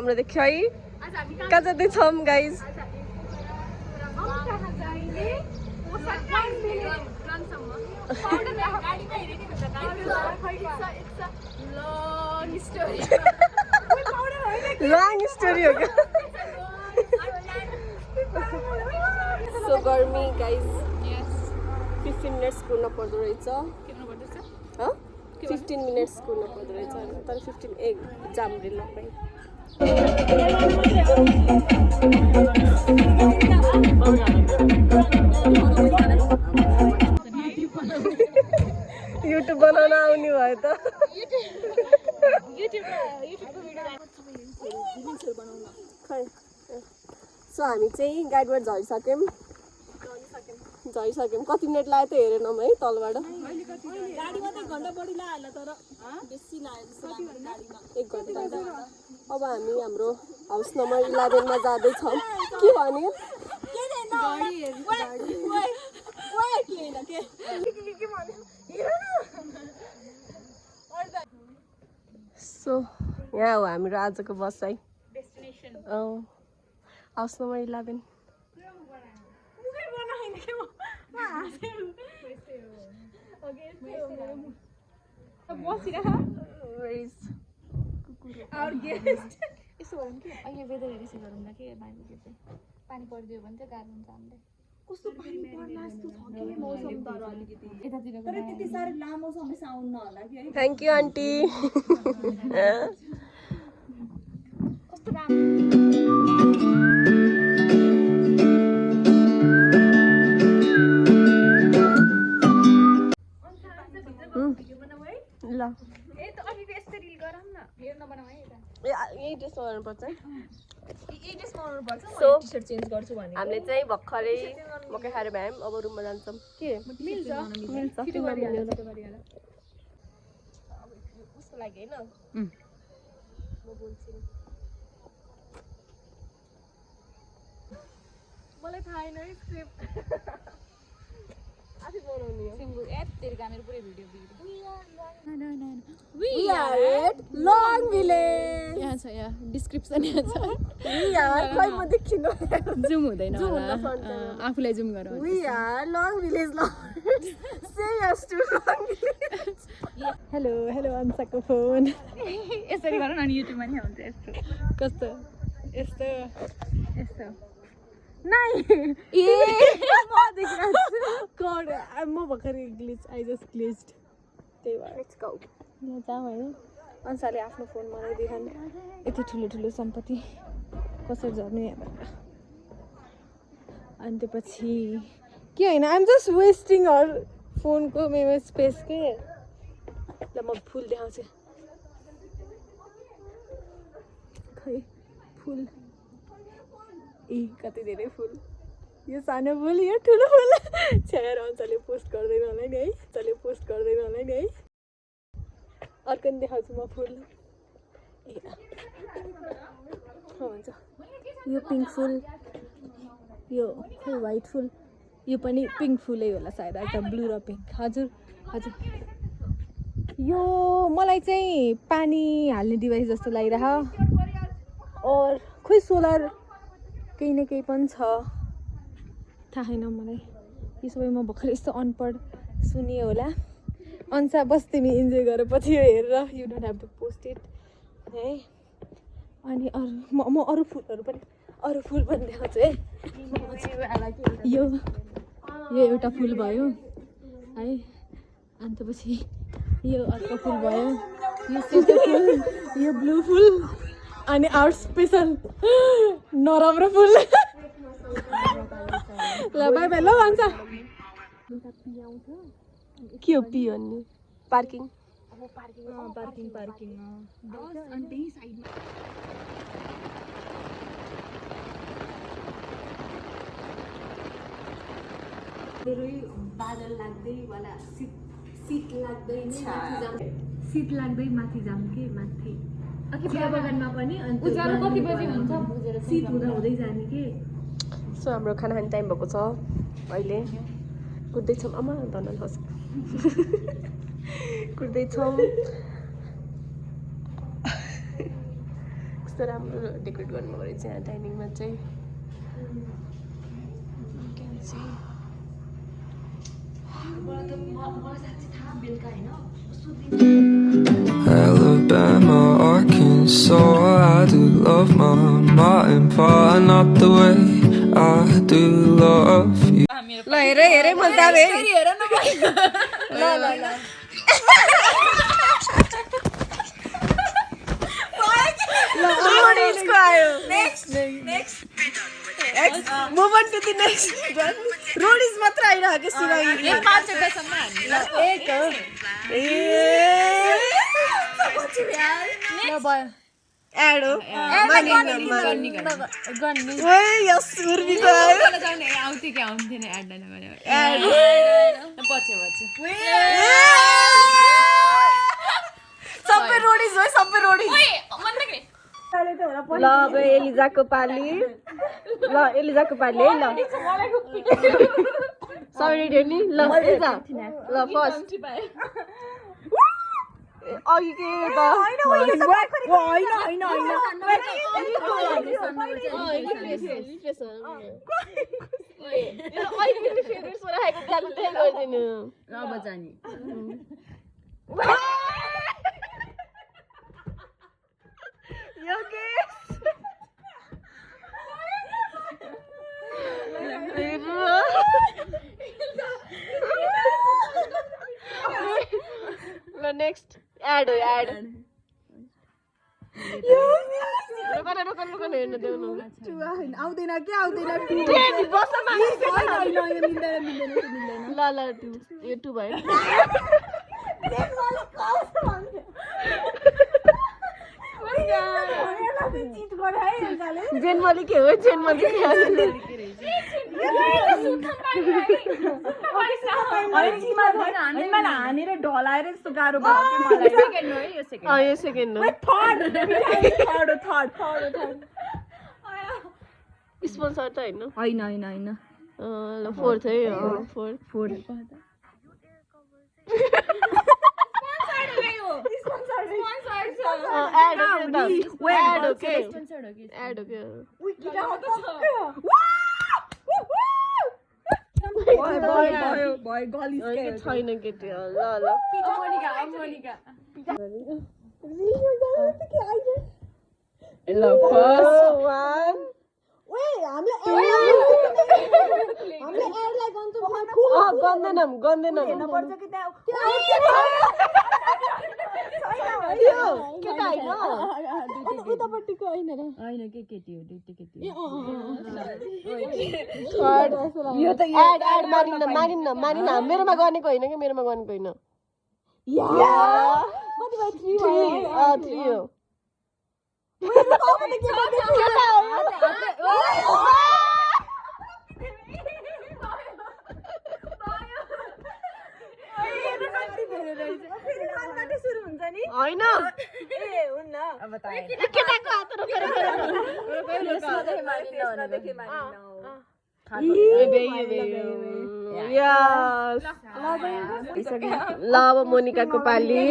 हाम्रो देख्यो है कहाँ जाँदैछौँ गाइज लङ स्टोरी हो क्या सो गर्मी गाइज 15 मिनट्स कुर्न पर्दो रहेछ 15 मिनट्स कुर्न पर्दो रहेछ तर 15 एक जाम रेल युट्युब बनाउन आउने भयो त सो हामी चाहिँ गाडीबाट झरिसक्यौँ कति मिनट लाग्यो त हेरेनौँ है तलबाट एक घन्टा अब हामी हाम्रो हाउस नम्बर 11 मा जाँदैछौँ के भन्यो सो यहाँ हो हाम्रो आजको बसाइ हाउस नम्बर 11 पानी पर्दियो भने चाहिँ गाह्रो हुन्छ हामीलाई कस्तो पानी पर्ला जस्तो छ कि मौसम तर अलिकति तर त्यति साह्रो लामो समयसम्म आउन होला कि है थ्याङ्क यू आन्टी कस्तो राम्रो ल ए त अघिको यस्तो रिल गरौँ न मेरो नबनाऊ है यता यही ड्रेसमा गर्नुपर्छ यही ड्रेसमा आउनुपर्छ म सो टी-शर्ट चेन्ज गर्छु भने हामीले चाहिँ भर्खरै मकै खाएर भ्यायौँ अब रुममा जान्छौँ के मिल्छ छिटो गरिहाल्यो उसको लागि होइन म बोल्छु मलाई थाहा छैन है स्क्रिप्ट आफै बनाउने हो सिम्बु एप तेरो मेरो पुरै भिडियो बिग्रियो We are at Long Village. यहाँ छ यहाँ डिस्क्रिप्सन यहाँ छ We are खै म देखिनु जुम हुँदैन Zoom होला हुँदा front camera. आफूलाई जुम गरौँ We are Long Village Lords. Say yes to Long Village. Hello अन्साको फोन यसरी गरौँ न अनि युट्युबमा नि आउँछ यस्तो कस्तो यस्तो नाइ ए म देखिरहेको गॉड म भर्खरै ग्लिच आई जस्ट ग्लिच्ड त्यही भएर लेट्स गो यहाँ जाउँ होइन अन्साले आफ्नो फोन मलाई देखाउन यति ठुलो सम्पत्ति कसरी झर्नु यहाँबाट अनि त्यसपछि के होइन आइएम जस्ट वेस्टिङ हर फोनको मेमोरी स्पेस के ल म फुल देखाउँछु खै फुल ए कति धेरै फुल यो सानो फुल यो ठुलो फुल छ्याएर अन्साले पोस्ट गर्दैन होला नि है अन्साले पोस्ट गर्दैन होला नि है अर्को नि देखाउँछु म फुल ए भन्छ यो पिङ्क फुल यो खै वाइट फुल यो पनि पिङ्क फुलै होला सायद आज ब्लू र पिङ्क हजुर यो मलाई चाहिँ पानी हाल्ने डिभाइस जस्तो लागिरह और खोइ सोलर केही न केही पनि छ थाहा छैन मलाई यो सबै म भर्खर यस्तो अनपढ सुनियो होला अन्सा बस तिमी इन्जोय गरेर पछि यो हेरेर you don't have to post it है अनि म अरू फुल पनि देखाउँछु है यो एउटा फुल भयो है अनि त्यसपछि यो अर्को फुल भयो यो सेतो फुल यो ब्लू फुल अनि आवर स्पेसल नराम्रो फुल ल बाई बाई ल भन्छ के हो पी भन्ने पार्किङ पार्किङ अनि त्यही साइडमा बादल लाग्दै वाला शीत लाग्दै माथि जाम के माथि चिया बगानमा पनि उज्यालो कति बजी हुन्छ बुझेर शीत हुँदै जाने के सो हाम्रो खाना खाने टाइम भएको छ अहिले कुद्दैछौँ आमा धनल होस् कुद्दैछौँ कस्तो राम्रो डेकोरेट गर्नुभएको रहेछ यहाँ डाइनिङमा चाहिँ Alabama, Arkansas, I do love my ma and pa, not the way I do love you. ल हेरे मैले त हेर न ल ल ल रोडीजको आयो next move on to the next Roadies मात्र आइरहेको के सुनाइ ए 5 वटासम्म हामी एक हो ए ल भयो एड हो गन्नी ओए यस उर्मीको आयो आउँथ्यो कि आउँथेन एड नगरे एड पछि सबै रोडीज हो सबै रोडीज ल अब एलिजाको पाली ल एलिजाको पाली है ल सरी रेनी ल एलिजा ल फर्स्ट अघि के त अब जानी ल नेक्स्ट एड हो एड हेर्न देउनु आउँदैन के आउँदैन ल ल यो 2 भयो जेनमली के हो जेनमली हानेर ढलाएर यस्तो गाह्रो भयो यो सेकेन्ड हो स्पोन्सर त होइन होइन ल फोर्थ है फोर्थ छैन केटी ल ल मानिन्न मेरोमा गर्नेको होइन कि मेरोमा गर्नेको होइन 3 हो होइन ल अब मोनिकाको पाली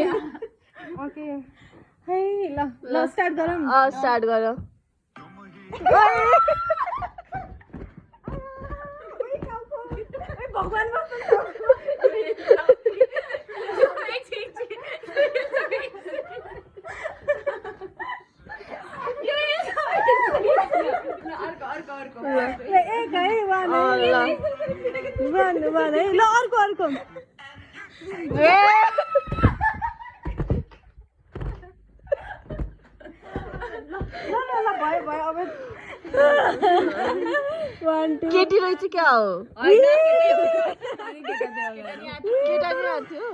ल स्टार्ट गरौँ स्टार्ट गर भगवान ल अर्को भयो अब केटी रहेछ क्या हो केटा थियो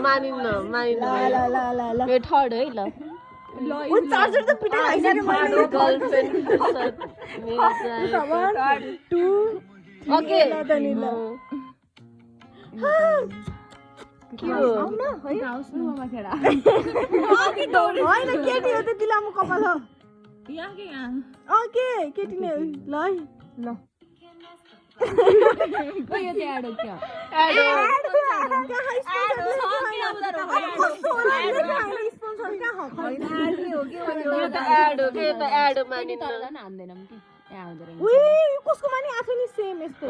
मानिन्न यो थर्ड है ल चार्जर त पिटाइहाल्यो गर्लफ्रेन्ड ओके होइन केटी हो त्यति लामो कपाल हो के केटी नै ल है ल कसको मानि आफै नि सेम यस्तो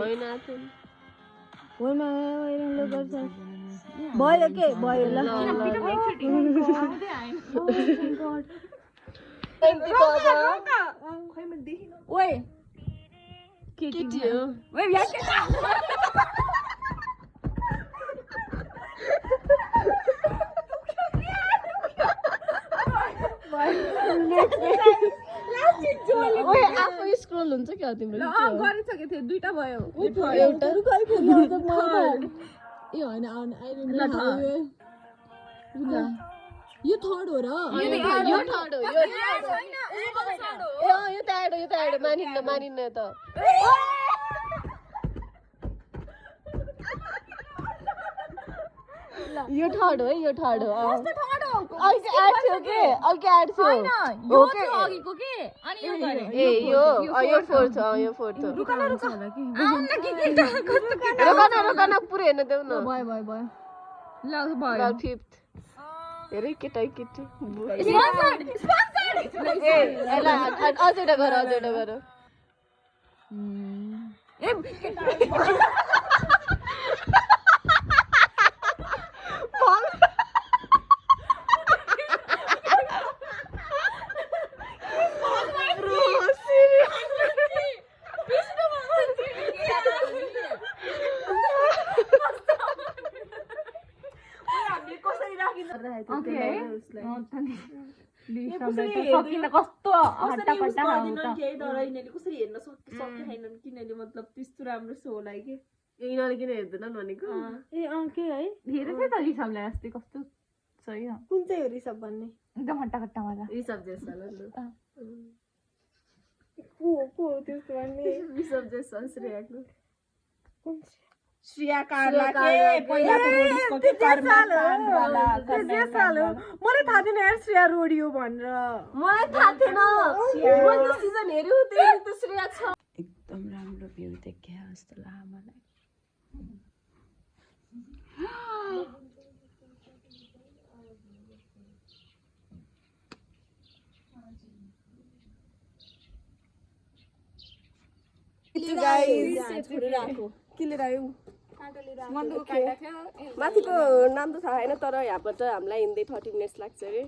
भयो के भयो ल ओए केटी हो आफै स्क्रोल हुन्छ क्या तिम्रो गरिसकेको थियो दुईटा भयो एउटा ए होइन यो थर्ड हो र यो थर्ड हो यो त एड मानिन्न त यो थर्ड हो यो थर्ड हो अघि एड थियो के अघि एड थियो हो के अघिको के अनि यो गरे ए यो फोर्थ हो यो फोर्थ हो रुकन पुरै हेर्न देऊ न भयो ल भयो फिफ्थ हेरै केटा केटी स्पोन्सर्ड ए ल अझ एउटा गर कस्तो हट्टा पट्टा कसरी हेर्न सक्दैनन् किनभने मतलब त्यस्तो राम्रो सो होला कि यिनीहरूले किन हेर्दैनन् भनेको ए के है हेरेको थिएँ त रिसबलाई अस्ति कस्तो सही हो कुन चाहिँ हो रिसब भन्ने एकदम हट्टा कट्टा वाला रिसब जेसल को त्यस्तो भन्ने रिसब जेसल श्रेयाको श्रेया कार्ला के पहिलाको रोडिसको के कर्मकाण्डवाला मलाई थाहा थिएन यार श्रेया रोडी हो भनेर मलाई थाहा थिएन मैले त सिजन हेर्यो त्यही त श्रेया छ एकदम राम्रो भ्यू देखिया जस्तो लाग्यो मलाई माथिको नाम त थाहा छैन तर यहाँबाट हामीलाई हिँड्दै 30 मिनट्स लाग्छ अरे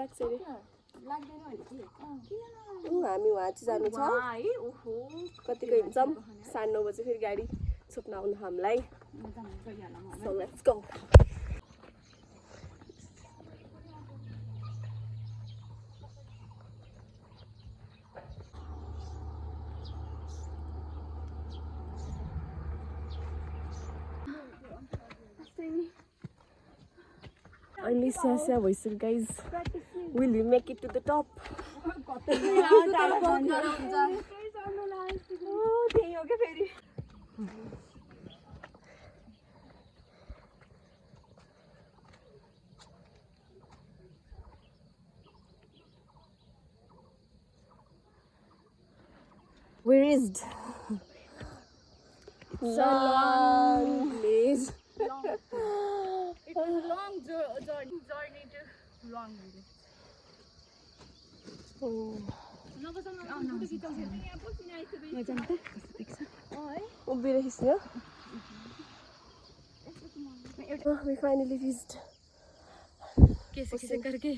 लाग्छ अरे हामी वहाँ चाहिँ जानु छ कतिको हिँड्छौँ 9:30 बजे फेरि गाडी छुट्न आउनु हामीलाई So let's go. Only Sasha voices, guys. Will you make it to the top? Where is it? It's a long place. It was a long journey to long way. We finally reached. कैसे करके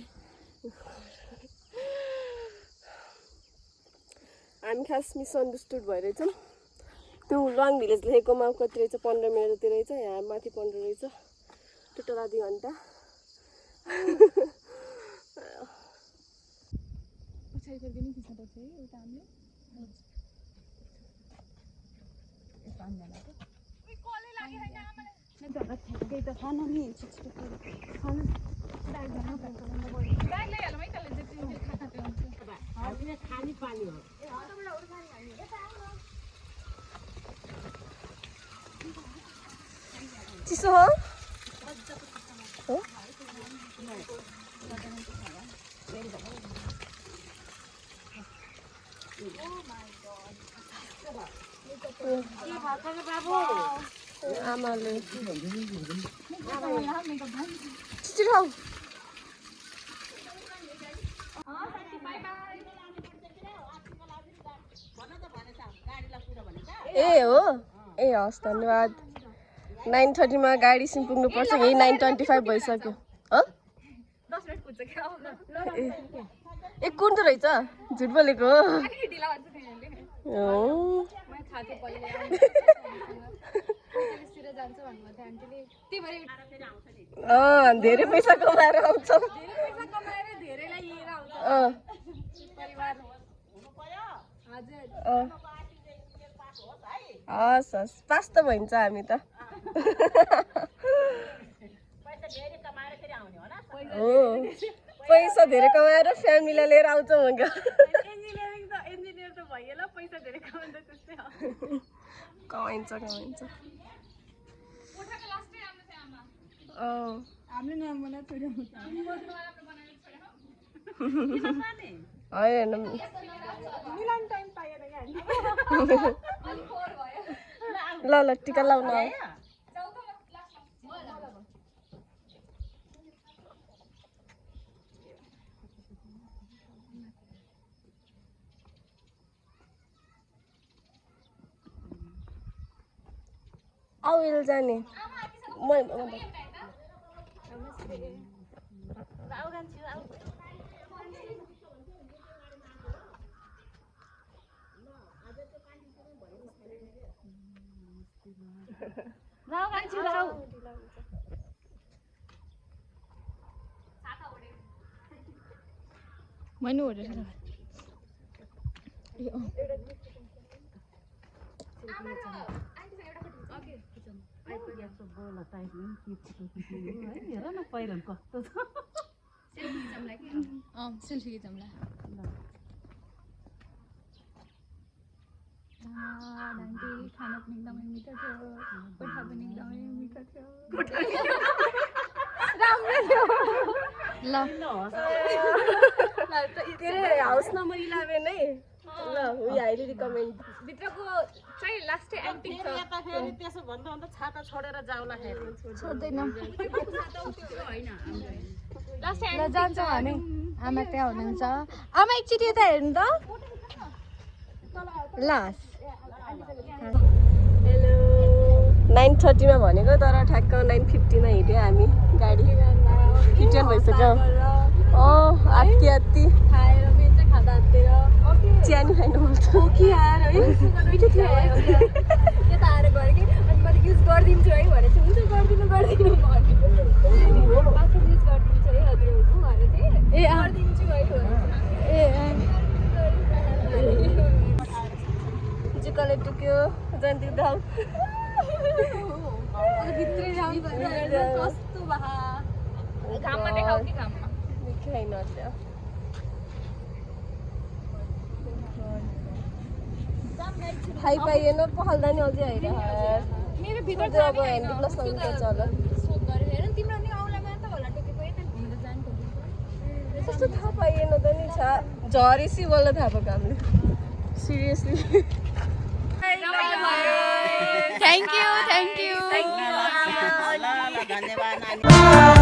हामी खास misunderstood भइरहेछौँ त्यो long village लेखेकोमा कति रहेछ 15 minute जति रहेछ यहाँ माथि 15 रहेछ टोटल आधी घन्टा पछाडि फर्के नि खिच्न पर्छ है एउटा हामीले यस्तो अन्जाला त ओइ कले लाग्यो हैन आमाले न जग्गा ठ्याक्कै त खान नि छिटो खान ब्याग ल्याउनु पर्छ ब्याग ल्याइहालौँ है तले जति खाता त्यो हुन्छ खाने पानी हो चिसो हो आमाले छिटो ए हो ए हस् धन्यवाद 9:30 मा गाडी सिम पुग्नु पर्छ यही 9:25 भइसक्यो हो 10 मिनेट पुग्छ क्या ए कुन त रहेछ झुट बोलेको हो अलिकति ढिला हुन्छ तिमीहरूले हो मैले थाहा थियो पहिले तिर जान्छ भन्नुभएको थियो आन्टीले त्यही भएर धेरै पैसा कमाएर आउँछौ धेरै पैसा कमाएर धेरैलाई लिएर आउँछ परिवार हजुर हस् हस् पास त भइन्छ हामी त हो पैसा धेरै कमाएर फ्यामिलीलाई लिएर आउँछौ भन्का इन्जिनियर त भयो ल पैसा धेरै कमाउँदा त्यस्तै हो कमाइन्छ हामीले नाम बनाएर छोड्यौँ होइन मिलाउनु टाइम पाएन क्या ल ल टिका लाउन आऊ आउ जाने मैनु हेर न पहिरन कस्तो छ सेल्फी खिचौँला आन्टी खाना पनि एकदमै मिठो थियो गोठा पनि एकदमै मिठो थियो राम्रो थियो ल के अरे हाउस नम्बर 11 है ल वी हाइली रिकमेन्ड भित्रको चाहिँ लास्टै एन्टिक छ फेरि त्यसो भन्दा अन्त छाता छोडेर जाउला फेरि छोड्दैन ल जान्छौँ हामी आमा त्यहाँ हुनुहुन्छ आमा एकचोटि यता हेर्नु त लास हेलो 9:30 मा भनेको तर ठ्याक्क 9:50 मा हिँड्यो हामी गाडी रिटर्न भइसक्यो हात्ती खाएर बेन्छ खाँदा हातेर चियानी खानु पर्छ कि आएर है मिठो थियो यता आएर गरेँ कि अनि मैले युज गरिदिन्छु है भनेको हुन्छ गरिदिनु भनेको बाथरुम युज गरिदिन्छु है हजुरहरूको भनेको थिएँ ए गरिदिन्छु है जुकाले टुक्यो जन्ती दाउ भित्रै कस्तो बाहा घाममा देखाउ कि घाममा देखाइन थाहै पाइएन पखाल्दा नि अझै आइरहेको मेरो भित्र अब ह्यान्डी प्लस लाउनु पर्छ होला सोध गरेर हेर तिम्रो नि औलामा त होला टोकेको यता घुमेर जानु कस्तो थाहा पाइएन त नि झरेसी बोल्न थाहा पाएको हामीले सिरियसली थ्याङ्क यू धन्यवाद